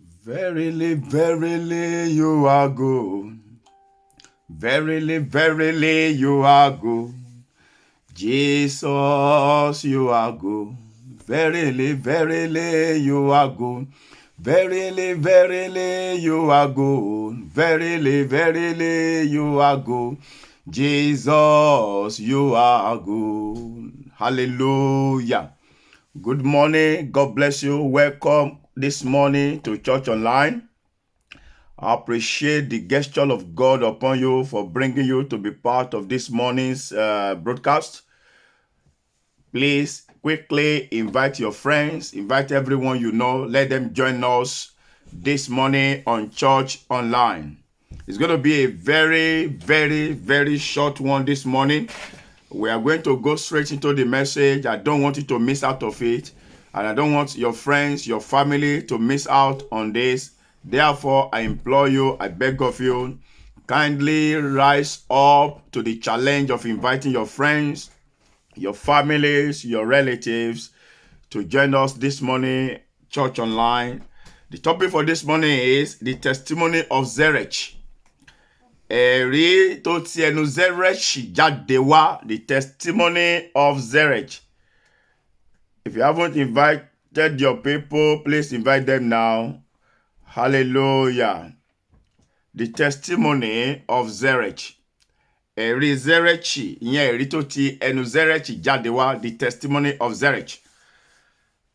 Verily, verily, you are good. Verily, verily, you are good. Jesus, you are good. Verily, verily, you are good. Verily, verily, you are good. Verily, verily, you are good. Jesus, you are good. Hallelujah. Good morning. God bless you. Welcome this morning to Church Online. I appreciate the gesture of God upon you for bringing you to be part of this morning's broadcast. Please quickly invite your friends, invite everyone you know, let them join us this morning on Church Online. It's going to be a very short one this morning. We are going to go straight into the message. I don't want you to miss out of it. And I don't want your friends, your family to miss out on this. Therefore, I implore you, I beg of you, kindly rise up to the challenge of inviting your friends, your families, your relatives to join us this morning, Church Online. The topic for this morning is the testimony of Zerech. Ẹ̀rí tó ti ẹnu Zerech jáde wá, the testimony of Zerech. If you haven't invited your people, please invite them now. Hallelujah. The testimony of Zerech. Ẹ̀rí Zerech, ìyẹn ẹ̀rí tó ti ẹnu Zerech jáde wá, the testimony of Zerech.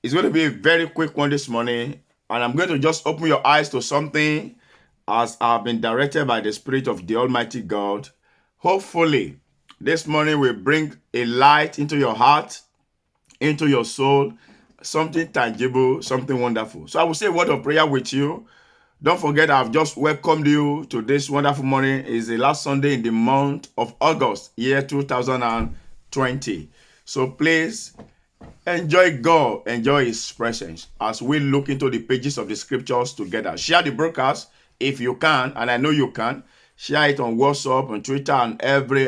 It's going to be a very quick one this morning, and I'm going to just open your eyes to something as I've been directed by the Spirit of the Almighty God. Hopefully, this morning will bring a light into your heart, into your soul, something tangible, something wonderful. So I will say a word of prayer with you. Don't forget, I've just welcomed you to this wonderful morning. It's the last Sunday in the month of August, year 2020. So please, enjoy God, enjoy His presence as we look into the pages of the scriptures together. Share the broadcast if you can, and I know you can. Share it on WhatsApp, on Twitter, and every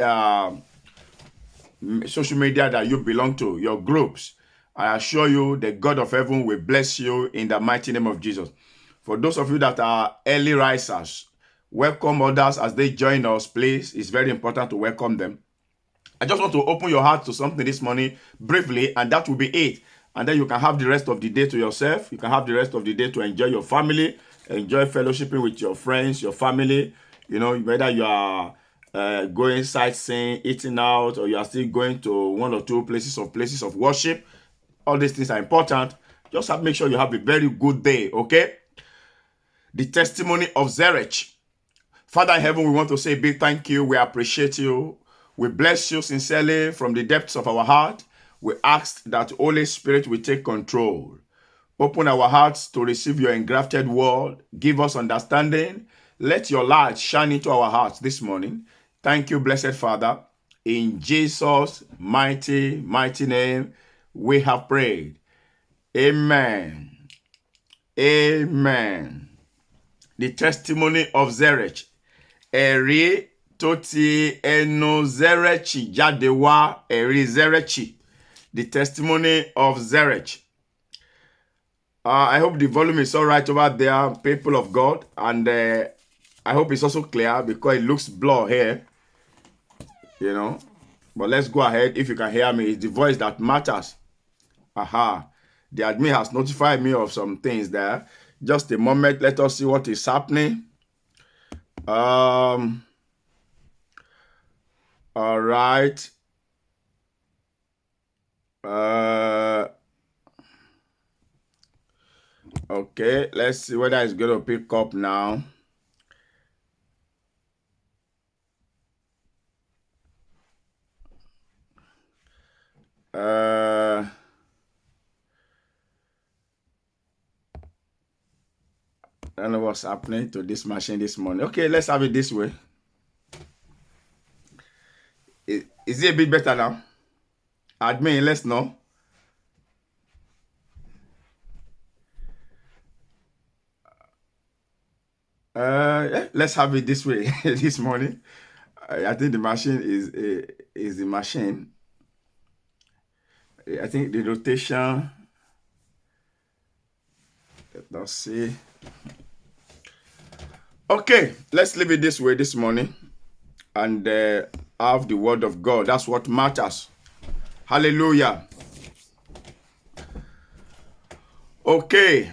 social media that you belong to, your groups. I assure you, the God of heaven will bless you in the mighty name of Jesus. For those of you that are early risers, welcome others as they join us, please. It's very important to welcome them. I just want to open your heart to something this morning briefly, and that will be it. And then you can have the rest of the day to yourself. You can have the rest of the day to enjoy your family, enjoy fellowshipping with your friends, your family. You know, whether you are going sightseeing, eating out, or you are still going to one or two places of worship. All these things are important. Just make sure you have a very good day, okay? The testimony of Zerech. Father in heaven, we want to say a big thank you. We appreciate you. We bless you sincerely from the depths of our heart. We ask that Holy Spirit will take control. Open our hearts to receive your engrafted word. Give us understanding. Let your light shine into our hearts this morning. Thank you, blessed Father. In Jesus' mighty name, we have prayed. Amen. Amen. The testimony of Zerech. Ẹ̀rí tó ti ẹnu Zerech jáde wá, ẹ̀rí Zerech. The testimony of Zerech. I hope the volume is all right over there, people of God. And I hope it's also clear because it looks blurred here. You know. But let's go ahead. If you can hear me, it's the voice that matters. Aha. The admin has notified me of some things there. Just a moment. Let us see what is happening. All right. Okay, let's see whether it's going to pick up now. I don't know what's happening to this machine this morning. Okay, let's have it this way. Is it a bit better now? Admin, let's know. Let's have it this way this morning. I think the machine is the machine. I think the rotation. Let's see. Okay, let's leave it this way this morning and have the word of God. That's what matters. Hallelujah. Okay,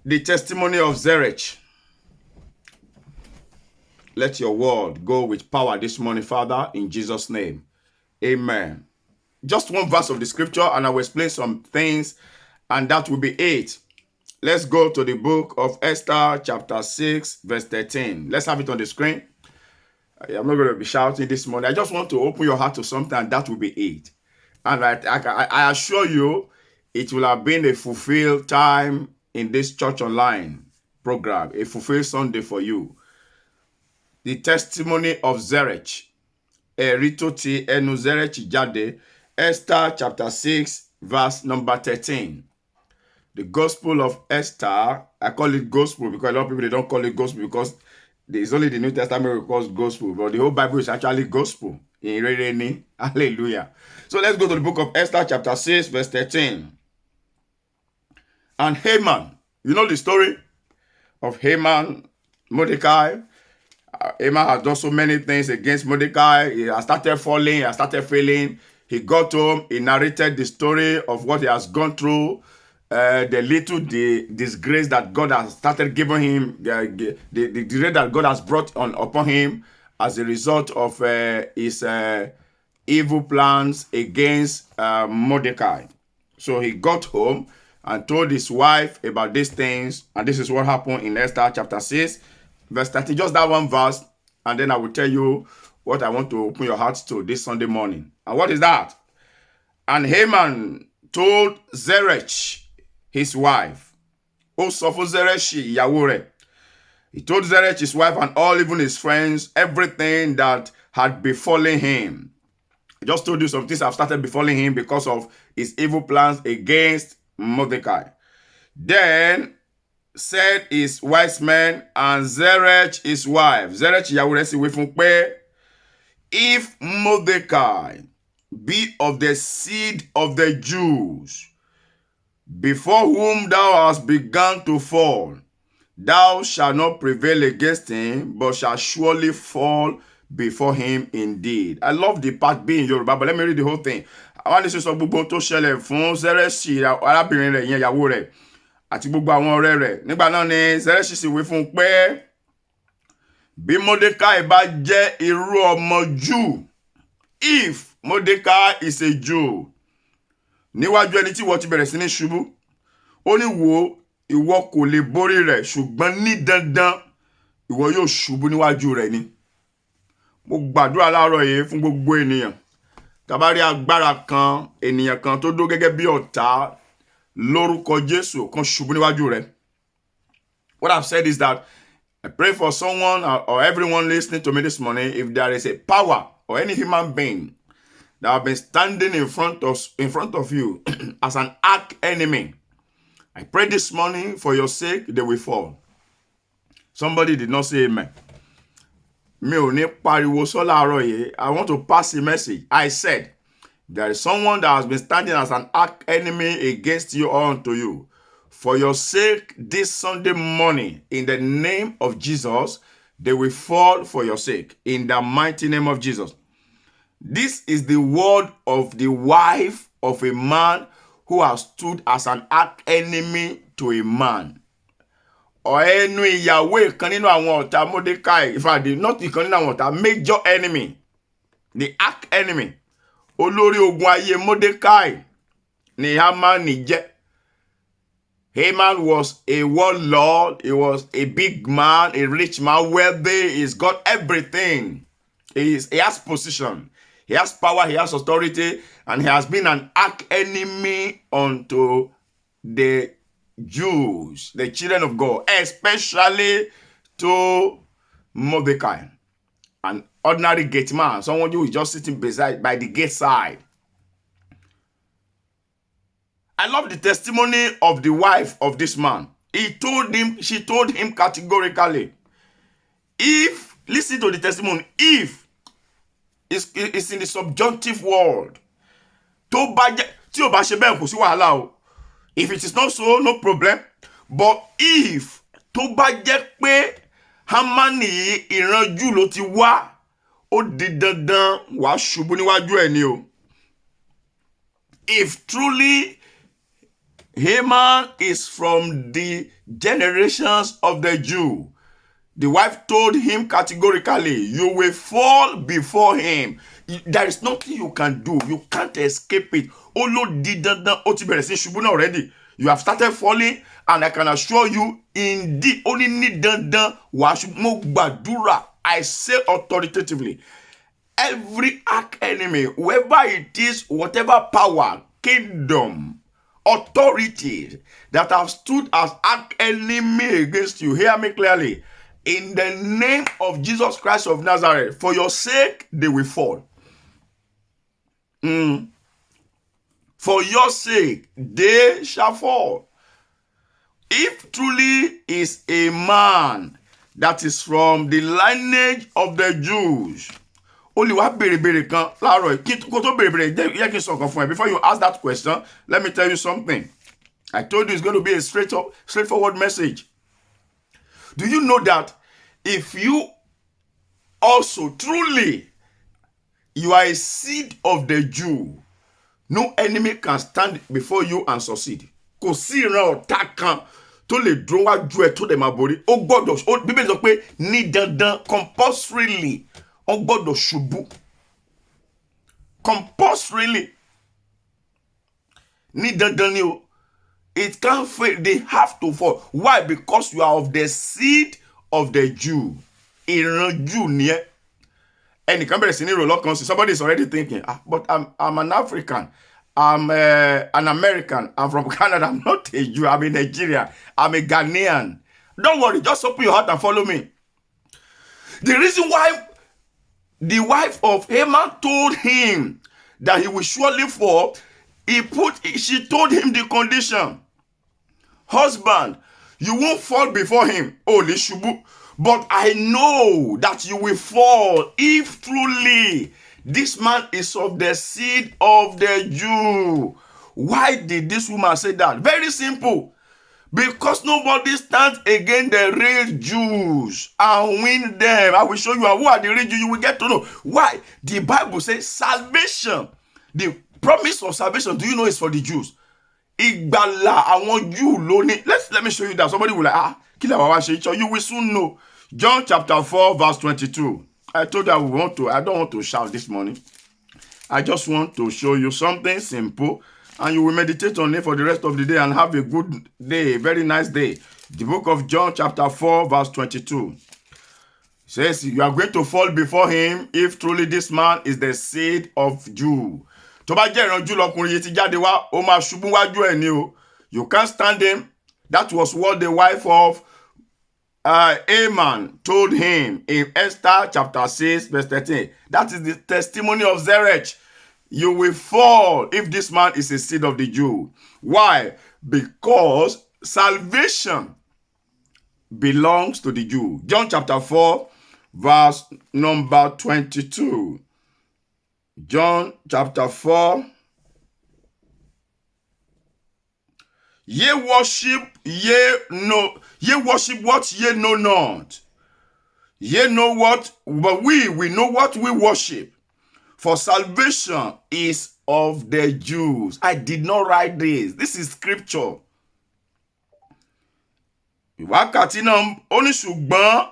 the testimony of Zerach. Let your word go with power this morning, Father, in Jesus' name. Amen. Just one verse of the scripture, and I will explain some things, and that will be it. Let's go to the book of Esther, chapter 6, verse 13. Let's have it on the screen. I'm not going to be shouting this morning. I just want to open your heart to something, and that will be it. And I assure you, it will have been a fulfilled time in this Church Online program, a fulfilled Sunday for you. The testimony of Zerach. Eritoti enu Zerach jáde. Esther chapter 6, verse number 13. The Gospel of Esther, I call it gospel because a lot of people, they don't call it gospel because it's only the New Testament calls gospel, but the whole Bible is actually gospel. In Rereni. Hallelujah. So let's go to the book of Esther chapter 6, verse 13. And Haman, you know the story of Haman, Mordecai. Haman has done so many things against Mordecai. He has started falling, he has started failing. He got home, he narrated the story of what he has gone through, the disgrace that God has started giving him, the disgrace that God has brought upon him as a result of his evil plans against Mordecai. So he got home and told his wife about these things, and this is what happened in Esther chapter 6, verse 30. Just that one verse, and then I will tell you what I want to open your hearts to this Sunday morning. And what is that? And Haman told Zerach, his wife, O Sopho Zerach, Yahweh. He told Zerach, his wife, and all, even his friends, everything that had befallen him. I just told you some things have started befalling him because of his evil plans against Mordecai. Then said his wise men and Zerach his wife, Zerach Yahweh, if Mordecai be of the seed of the Jews, before whom thou hast begun to fall, thou shalt not prevail against him, but shalt surely fall before him indeed. I love the part B in Yoruba, but let me read the whole thing. I want to say gbogbo tó ṣẹlẹ̀ fún Zẹ́rẹ́ṣì arábìnrin rẹ̀ yẹn ìyàwó rẹ̀ àti gbogbo àwọn ọ̀rẹ́ rẹ̀. Nígbà náà ni Zẹ́rẹ́ṣì sì wí fún un pé bí Mordecai bá jẹ́ irú ọmọ Júù, if Mordecai is a Jew, níwájú ẹni tí ìwọ ti bẹ̀rẹ̀ sí ní ṣubú, ó ní wo ìwọ kò lè borí rẹ̀, ṣùgbọ́n ní dandan ìwọ yóò ṣubú níwájú rẹ̀ ni. Mo gbàdúrà láàárọ̀ yìí fún gbogbo ènìyàn. Tá bá rí agbára kan, ènìyàn kan tó dó gẹ́gẹ́ bí ọ̀tá lórúkọ Jésù kan ṣubú níwájú rẹ̀. What I've said is that I pray for someone or everyone listening to me this morning, if there is a power or any human being that have been standing in front of you as an arch enemy, I pray this morning for your sake, they will fall. Somebody did not say amen. I want to pass a message. I said, there is someone that has been standing as an arch enemy against you or unto you. For your sake, this Sunday morning, in the name of Jesus, they will fall for your sake. In the mighty name of Jesus. This is the word of the wife of a man who has stood as an arch enemy to a man. Ẹnu ìyàwó ìkan nínú àwọn ọ̀tá Mordecai, in fact, not ìkan nínú àwọn ọ̀tá, major enemy, the arch enemy, olórí ogun ayé Mordecai ni Haman jẹ́. Haman was a warlord, he was a big man, a rich man, wealthy, he's got everything. He has position, he has power, he has authority, and he has been an arch enemy unto the Jews, the children of God, especially to Mordecai, an ordinary gate man, someone who is just sitting by the gate side. I love the testimony of the wife of this man. She told him categorically, if, listen to the testimony, if, it's in the subjunctive word. If it is not so, no problem. But if tó bá jẹ́ pé Hámánì ìran Júù ló ti wá, ó di dandan wàá ṣubú níwájú ẹ̀ ni o. If truly Haman is from the generations of the Jew, the wife told him categorically, you will fall before him. There is nothing you can do. You can't escape it. Ó ló di dandan, ó ti bẹ̀rẹ̀ sí ṣubú náà already. You have started falling, and I can assure you, indeed, ó ní dandan wàá ṣubú. Mo gbàdúrà, I say authoritatively, every arch enemy, whoever it is, whatever power, kingdom, authorities that have stood as arch enemy against you, hear me clearly. In the name of Jesus Christ of Nazareth, for your sake, they will fall. For your sake, they shall fall. If truly is a man that is from the lineage of the Jews, only wá bèrè kan láàárọ̀ kó tó bèrè yẹ kí n sọ kan fún ẹ. Before you ask that question, let me tell you something. I told you it's going to be a straightforward message. Do you know that if you also truly you are a seed of the Jew, no enemy can stand before you and succeed? Kò sí ìran ọ̀tá kan tó lè dúró wájú ẹ tó dẹ̀ máa borí. Ó gbọ́dọ̀, Bíbélì sọ pé ní dandan, compulsorily, ó gbọ́dọ̀ ṣubú. Compulsorily. Ní dandan ni o. It can't fail. They have to fall. Why? Because you are of the seed of the Jew. Ìran Jew ni ẹ́. Ẹnìkan bẹ̀rẹ̀ sí ní rò lọ́kàn sí. Somebody is already thinking, but I'm an African. I'm an American. I'm from Canada. I'm not a Jew. I'm a Nigerian. I'm a Ghanaian. Don't worry. Just open your heart and follow me. The reason why the wife of Haman told him that he will surely fall, she told him the condition. Husband, you won't fall before him, Oli Shubu, but I know that you will fall if truly this man is of the seed of the Jew. Why did this woman say that? Very simple. Because nobody stands against the real Jews and win them. I will show you who are the real Jews. You will get to know. Why? The Bible says salvation. The promise of salvation, do you know, is for the Jews. Ìgbàlà àwọn Jew lónìí. Let me show you that. Somebody will like, kí la wá ṣe ìṣọ́. You will soon know. John chapter 4 verse 22. I told you I don't want to shout this morning. I just want to show you something simple, and you will meditate on it for the rest of the day and have a good day, a very nice day. The book of John chapter 4 verse 22 says, you are going to fall before him if truly this man is the seed of Jew. Tó bá jẹ́ ìran Júù lọkùnrin yìí ti jáde wá, ó máa ṣubú wájú ẹ̀ ni o. You can't stand him. That was what the wife of Haman told him in Esther chapter 6 verse 13. That is the testimony of Zeresh. You will fall if this man is a seed of the Jew. Why? Because salvation belongs to the Jew. John chapter 4 verse number 22. John chapter 4. Ye worship what ye know not. Ye know what, but we know what we worship. For salvation is of the Jews. I did not write this. This is scripture. Wákàtí náà ó ní ṣùgbọ́n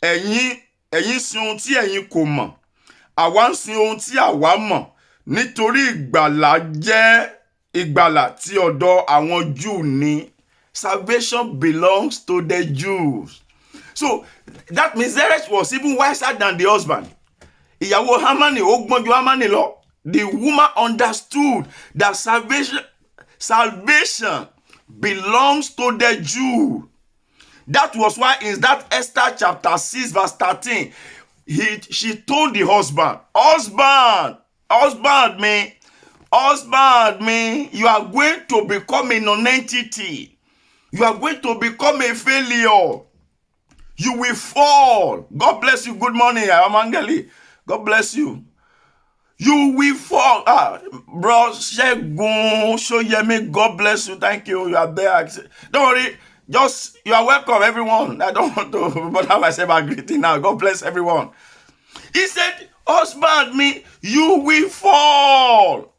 ẹ̀yin sin ohun tí ẹ̀yin kò mọ̀. Àwa ń sin ohun tí àwa mọ̀. Nítorí ìgbàlà jẹ́ ìgbàlà tí ọ̀dọ̀ àwọn Júù ni. Salvation belongs to the Jews. So that means Zeresh was even wiser than the husband. Ìyàwó Hámánì ó gbọ́n ju Hámánì lọ. The woman understood that salvation belongs to the Jew. That was why in that Esther chapter 6 verse 13, she told the husband, husband me, you are going to become a non-entity. You are going to become a failure. You will fall. God bless you. Good morning, Amangeli. God bless you. You will fall. Bro, Shegun, Shoyemi, God bless you. Thank you. You are there. Don't worry. Just, you are welcome, everyone. I don't want to bother myself by greeting now. God bless everyone. He said, husband me, you will fall.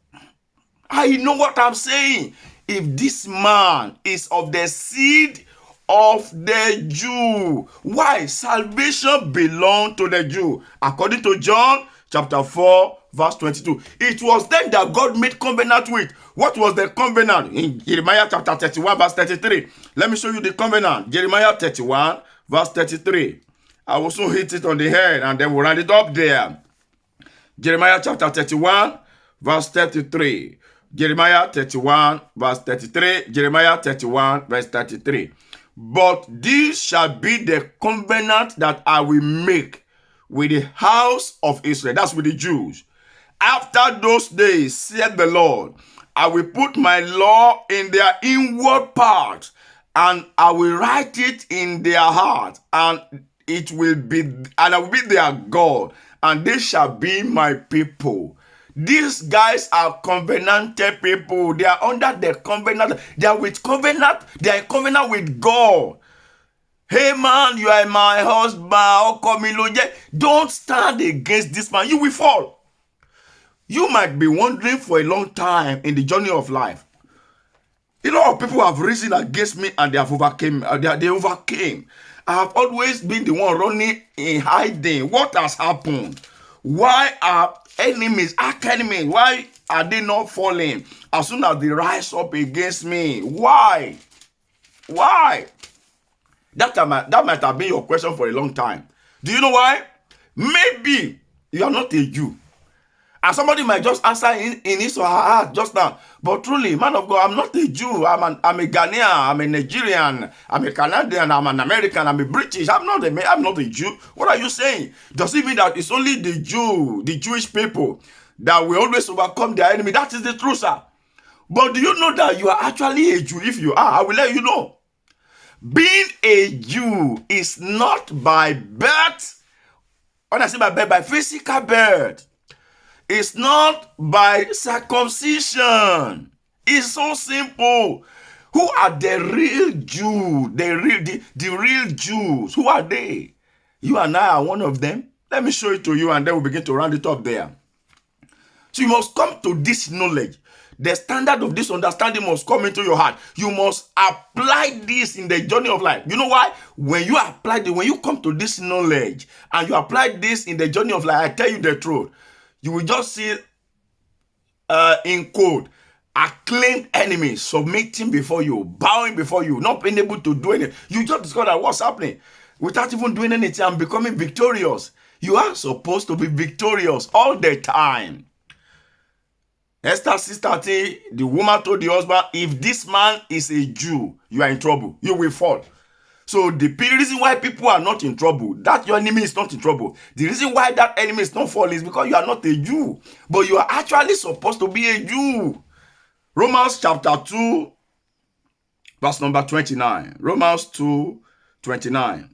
I know what I'm saying. If this man is of the seed of the Jew, why? Salvation belongs to the Jew. According to John chapter 4, verse 22. It was then that God made covenant with. What was the covenant? In Jeremiah chapter 31, verse 33. Let me show you the covenant. Jeremiah 31, verse 33. I will soon hit it on the head and then we'll round it up there. Jeremiah chapter 31, verse 33. Jeremiah 31, verse 33. Jeremiah 31, verse 33. But this shall be the covenant that I will make with the house of Israel. That's with the Jews. After those days, said the Lord, I will put my law in their inward parts, and I will write it in their heart, and I will be their God, and they shall be my people. These guys are covenanted people. They are under the covenant. They are with covenant. They are in covenant with God. Hey man, you are my husband. Don't stand against this man. You will fall. You might be wondering for a long time in the journey of life. A lot of people have risen against me and they have overcame. They overcame. I have always been the one running in hiding. What has happened? Why are enemies, arch enemies, why are they not falling as soon as they rise up against me? Why? Why? That might have been your question for a long time. Do you know why? Maybe you are not a Jew. And somebody might just answer in his or her heart just now. But truly, man of God, I'm not a Jew. I'm a Ghanaian. I'm a Nigerian. I'm a Canadian. I'm an American. I'm a British. I'm not a Jew. What are you saying? Does it mean that it's only the Jewish people that will always overcome their enemy? That is the truth, sir. But do you know that you are actually a Jew? If you are, I will let you know. Being a Jew is not by birth. When I say by birth, by physical birth. It's not by circumcision. It's so simple. Who are the real Jews? The real Jews. Who are they? You and I are one of them. Let me show it to you and then we'll begin to round it up there. So you must come to this knowledge. The standard of this understanding must come into your heart. You must apply this in the journey of life. You know why? When you apply it, when you come to this knowledge and you apply this in the journey of life, I tell you the truth. You will just see, in code, acclaimed enemies submitting before you, bowing before you, not being able to do anything. You just discover what's happening without even doing anything and becoming victorious. You are supposed to be victorious all the time. Esther 6:30, the woman told the husband, if this man is a Jew, you are in trouble. You will fall. So the reason why people are not in trouble, that your enemy is not in trouble. The reason why that enemy is not falling is because you are not a Jew. But you are actually supposed to be a Jew. Romans chapter 2, verse number 29. Romans 2, 29.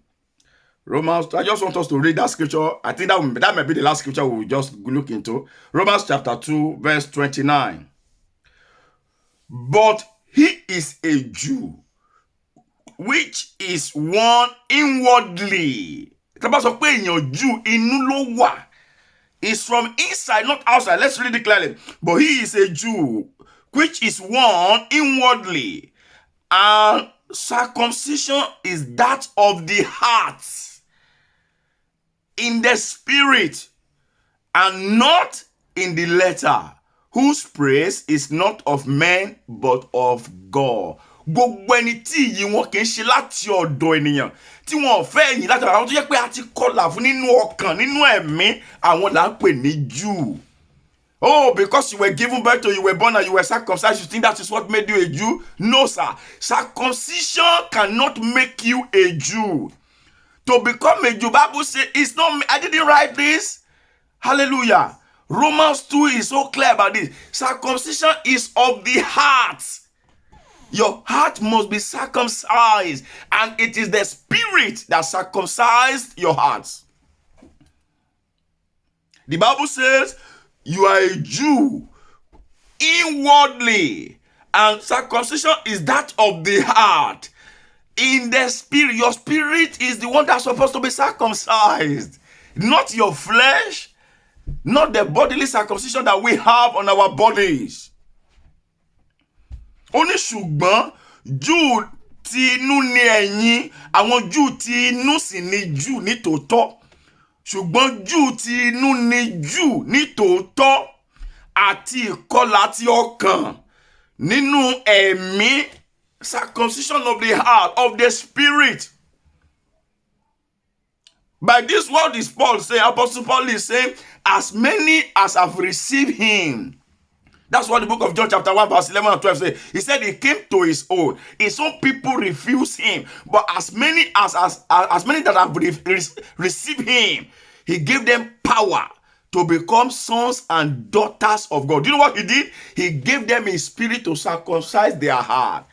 I just want us to read that scripture. I think that might be the last scripture we'll just look into. Romans chapter 2, verse 29. But he is a Jew, which is one inwardly. Jew is from inside, not outside. Let's read it clearly. But he is a Jew, which is one inwardly. And circumcision is that of the heart, in the spirit, and not in the letter, whose praise is not of men, but of God. Gbogbo ẹni tí yìí wọn kì í ṣe láti ọ̀dọ̀ ènìyàn tí wọn ò fẹ́ yìn láti ọ̀dọ̀ àwọn tó yẹ pé a ti kọlà fún nínú ọkàn nínú ẹ̀mí àwọn là ń pè ní Jew. Oh, because you were given birth to, you were born and you were circumcised, you think that is what made you a Jew? No, sir. Circumcision cannot make you a Jew. To become a Jew, Bible says it's not me. I didn't write this. Hallelujah. Romans 2 is so clear about this. Circumcision is of the heart. Your heart must be circumcised, and it is the spirit that circumcised your hearts. The Bible says you are a Jew inwardly, and circumcision is that of the heart. In the spirit, your spirit is the one that's supposed to be circumcised, not your flesh, not the bodily circumcision that we have on our bodies. Ó ní ṣùgbọ́n Júù ti inú ni ẹ̀yin, àwọn Júù ti inú sì ni Júù ní tòótọ́. Ṣùgbọ́n Júù ti inú ni Júù ní tòótọ́, àti ìkọlà ti ọkàn nínú ẹ̀mí, circumcision of the heart, of the spirit. By this word is Paul saying, Apostle Paul is saying, as many as have received him. That's what the book of John chapter 1 verse 11 and 12 says. He said he came to his own. His own people refused him. But as many that have received him, he gave them power to become sons and daughters of God. Do you know what he did? He gave them his spirit to circumcise their heart.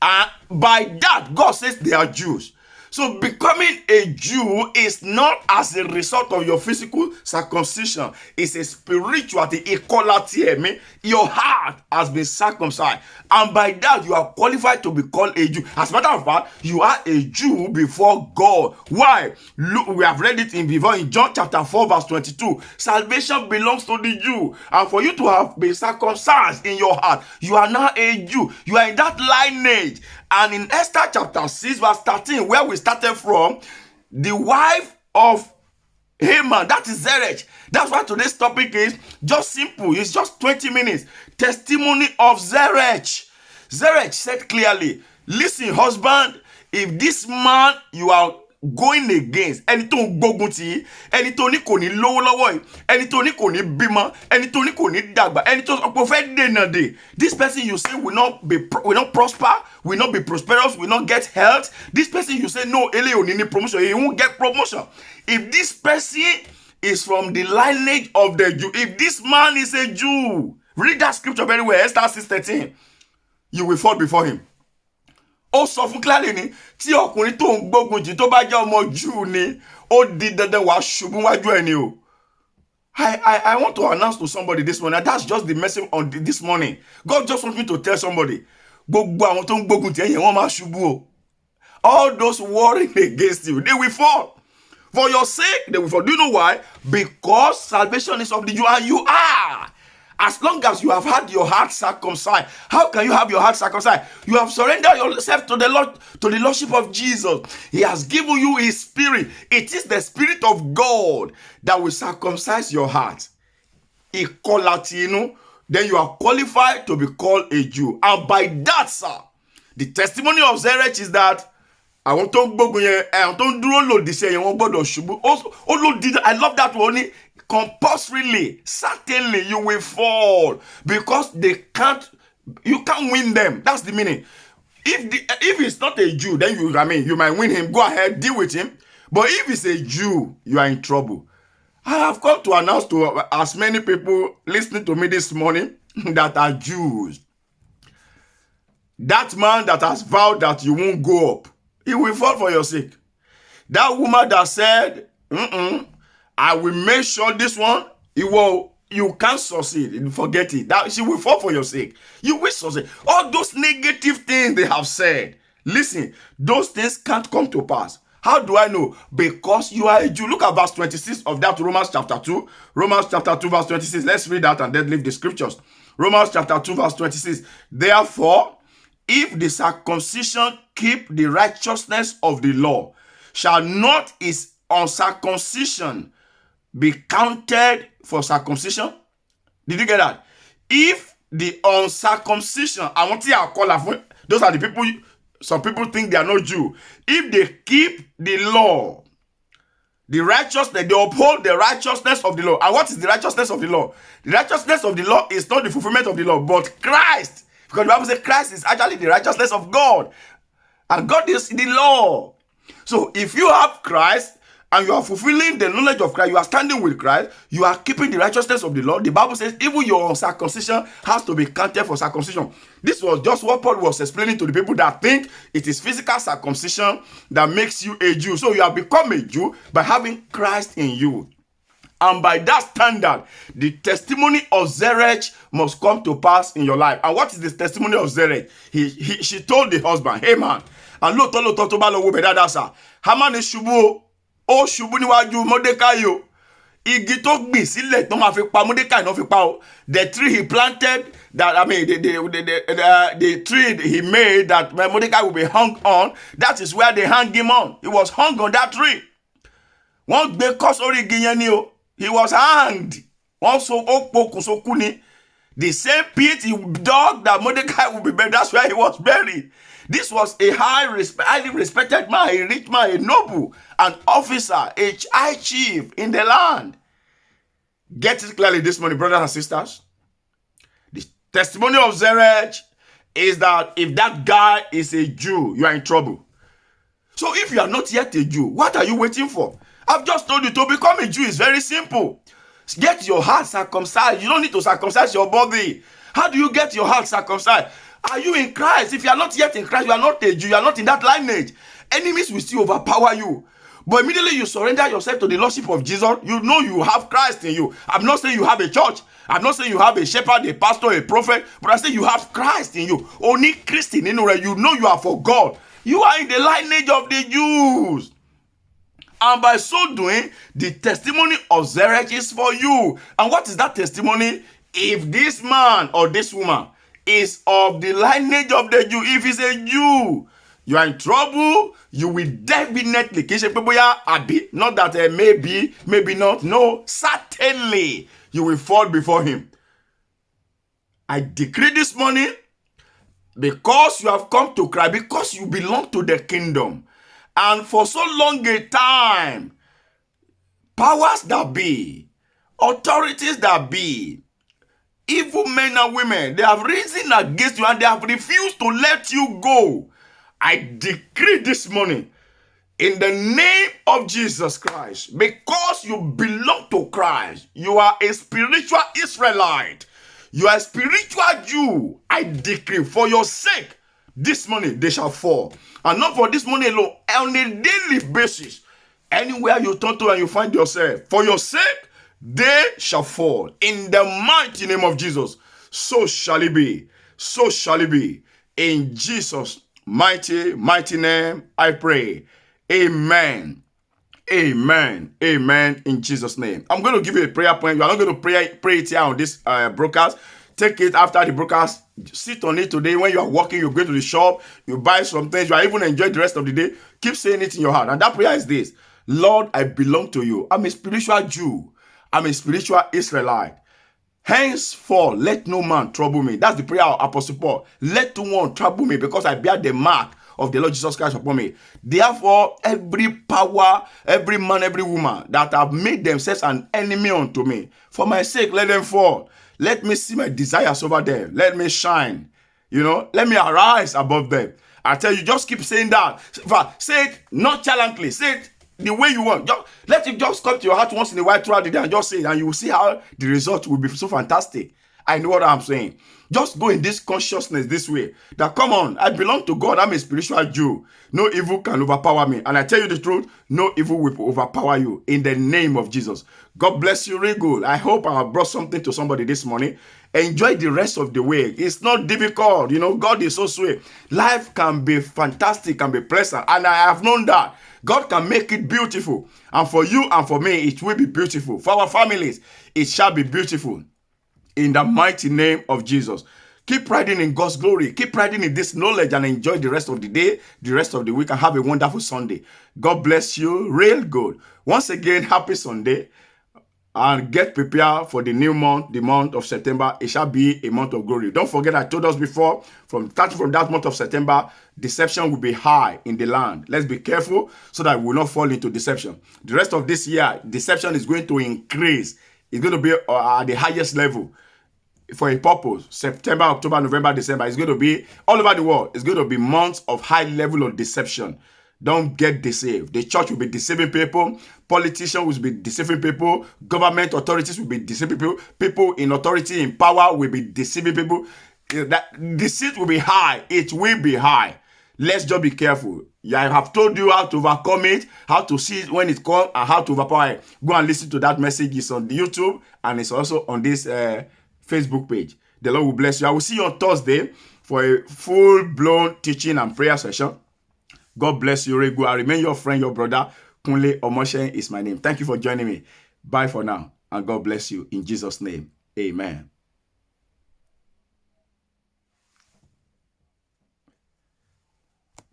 And by that, God says they are Jews. So becoming a Jew is not as a result of your physical circumcision. It's a spiritual equality. Your heart has been circumcised. And by that, you are qualified to be called a Jew. As a matter of fact, you are a Jew before God. Why? Look, we have read it before in John chapter 4 verse 22. Salvation belongs to the Jew. And for you to have been circumcised in your heart, you are now a Jew. You are in that lineage. And in Esther chapter 6 verse 13, where we started from, the wife of Haman, that is Zeresh. That's why today's topic is just simple. It's just 20 minutes. Testimony of Zeresh. Zeresh said clearly, listen, husband, if this man you are going against, ẹni tó ń gbógun tì í, ẹni tó ní kò ní lówó lọ́wọ́ yìí, ẹni tó ní kò ní bímọ, ẹni tó ní kò ní dàgbà, ẹni tó sọ pé ó fẹ́ dènà dè. This person you say will not prosper, will not be prosperous, will not get health. This person you say no, eléyìí ò ní ní promotion, he won't get promotion. If this person is from the lineage of the Jew, if this man is a Jew, read that scripture very well, Esther 6:13, you will fall before him. Ó sọ fún clearly ni, tí ọkùnrin tó ń gbógun jì tó bá jẹ́ ọmọ Júù ni, ó di dandan wá ṣubú wájú ẹni o. I want to announce to somebody this morning, that's just the message on this morning. God just wants me to tell somebody, gbogbo àwọn tó ń gbógun tì ẹ̀yin wọ́n máa ṣubú o. All those warring against you, they will fall. For your sake, they will fall. Do you know why? Because salvation is of the Jew, and you are. As long as you have had your heart circumcised, how can you have your heart circumcised? You have surrendered yourself to the Lord, to the Lordship of Jesus. He has given you his spirit. It is the spirit of God that will circumcise your heart. Then you are qualified to be called a Jew. And by that, sir, the testimony of Zeresh is that I love that one. Compulsorily, certainly you will fall because you can't win them. That's the meaning. If it's not a Jew, then you might win him. Go ahead, deal with him. But if it's a Jew, you are in trouble. I have come to announce to as many people listening to me this morning that are Jews. That man that has vowed that you won't go up, he will fall for your sake. That woman that said, I will make sure this one, you can't succeed. Forget it. That she will fall for your sake. You will succeed. All those negative things they have said, listen, those things can't come to pass. How do I know? Because you are a Jew. Look at verse 26 of that Romans chapter 2. Romans chapter 2 verse 26. Let's read that and then leave the scriptures. Romans chapter 2 verse 26. Therefore, if the circumcision keep the righteousness of the law, shall not his uncircumcision be counted for circumcision? Did you get that? If the uncircumcision, those are the people, some people think they are not Jew. If they keep the law, the righteousness, they uphold the righteousness of the law. And what is the righteousness of the law? The righteousness of the law is not the fulfillment of the law, but Christ. Because the Bible says Christ is actually the righteousness of God. And God is the law. So if you have Christ, and you are fulfilling the knowledge of Christ, you are standing with Christ, you are keeping the righteousness of the Lord. The Bible says even your uncircumcision has to be counted for circumcision. This was just what Paul was explaining to the people that think it is physical circumcision that makes you a Jew. So you have become a Jew by having Christ in you. And by that standard, the testimony of Zeresh must come to pass in your life. And what is the testimony of Zeresh? She told the husband, hey man, and lóòótọ́ tó bá lọ wo bẹ̀ dáadáa sà, Hámánì ṣubú ó ṣubú níwájú Mọ́dékáì o. Igi tó gbìn sílẹ̀ tó máa fi pa Mọ́dékáì náà fi pa o. The tree he planted, that I mean the tree he made that Mordecai will be hung on, that is where they hang him on. He was hung on that tree. Wọ́n gbé kọ́ sórí igi yẹn ni o. He was hanged. Wọ́n so ó pokùn so kú ni. The same pit he dug that Mordecai would be buried, that's where he was buried. This was a highly respected man, a rich man, a noble, an officer, a high chief in the land. Get it clearly this morning, brothers and sisters. The testimony of Zeresh is that if that guy is a Jew, you are in trouble. So if you are not yet a Jew, what are you waiting for? I've just told you to become a Jew is very simple. Get your heart circumcised. You don't need to circumcise your body. How do you get your heart circumcised? Are you in Christ? If you are not yet in Christ, you are not a Jew. You are not in that lineage. Enemies will still overpower you. But immediately you surrender yourself to the Lordship of Jesus, you know you have Christ in you. I'm not saying you have a church. I'm not saying you have a shepherd, a pastor, a prophet. But I say you have Christ in you. Only Christian, you know you are for God. You are in the lineage of the Jews. And by so doing, the testimony of Zeresh is for you. And what is that testimony? If this man or this woman is of the lineage of the Jew, if he's a Jew, you are in trouble. You will definitely, not that maybe, maybe not. No, certainly you will fall before him. I decree this morning, because you have come to Christ, because you belong to the kingdom, and for so long a time, powers that be, authorities that be, evil men and women, they have risen against you and they have refused to let you go. I decree this morning, in the name of Jesus Christ, because you belong to Christ, you are a spiritual Israelite, you are a spiritual Jew, I decree for your sake, this morning they shall fall. And not for this morning alone, on a daily basis, anywhere you turn to and you find yourself, for your sake, they shall fall. In the mighty name of Jesus, so shall it be. So shall it be. In Jesus' mighty name, I pray. Amen. Amen. Amen. In Jesus' name. I'm going to give you a prayer point. You are not going to pray it here on this broadcast. Take it after the broadcast. Sit on it today. When you are walking, you go to the shop, you buy some things, you are even enjoy the rest of the day. Keep saying it in your heart. And that prayer is this: Lord, I belong to you. I'm a spiritual Jew. I'm a spiritual Israelite. Henceforth, let no man trouble me. That's the prayer of Apostle Paul. Let no one trouble me, because I bear the mark of the Lord Jesus Christ upon me. Therefore, every power, every man, every woman that have made themselves an enemy unto me, for my sake, let them fall. Let me see my desires over them. Let me shine. Let me arise above them. I tell you, just keep saying that. Say it nonchalantly. Say it the way you want. Let it just come to your heart once in a while throughout the day and just say it, and you will see how the result will be so fantastic. I know what I'm saying. Just go in this consciousness this way. That, come on, I belong to God. I'm a spiritual Jew. No evil can overpower me. And I tell you the truth, no evil will overpower you in the name of Jesus. God bless you, real good. I hope I have brought something to somebody this morning. Enjoy the rest of the way. It's not difficult. God is so sweet. Life can be fantastic, can be pleasant. And I have known that. God can make it beautiful. And for you and for me, it will be beautiful. For our families, it shall be beautiful. In the mighty name of Jesus. Keep riding in God's glory. Keep riding in this knowledge and enjoy the rest of the day, the rest of the week, and have a wonderful Sunday. God bless you. Real good. Once again, happy Sunday. And get prepared for the new month, the month of September. It shall be a month of glory. Don't forget, I told us before, starting from that month of September, deception will be high in the land. Let's be careful so that we will not fall into deception. The rest of this year, deception is going to increase. It's going to be at the highest level for a purpose. September, October, November, December. It's going to be all over the world. It's going to be months of high level of deception. Don't get deceived. The church will be deceiving people. Politicians will be deceiving people. Government authorities will be deceiving people. People in authority, in power will be deceiving people. That deceit will be high. It will be high. Let's just be careful. I have told you how to overcome it, how to see it when it comes, and how to overpower it. Go and listen to that message. It's on the YouTube, and it's also on this Facebook page. The Lord will bless you. I will see you on Thursday for a full-blown teaching and prayer session. God bless you, Regu. I remain your friend, your brother. Kunle Omoshen is my name. Thank you for joining me. Bye for now, and God bless you in Jesus' name. Amen.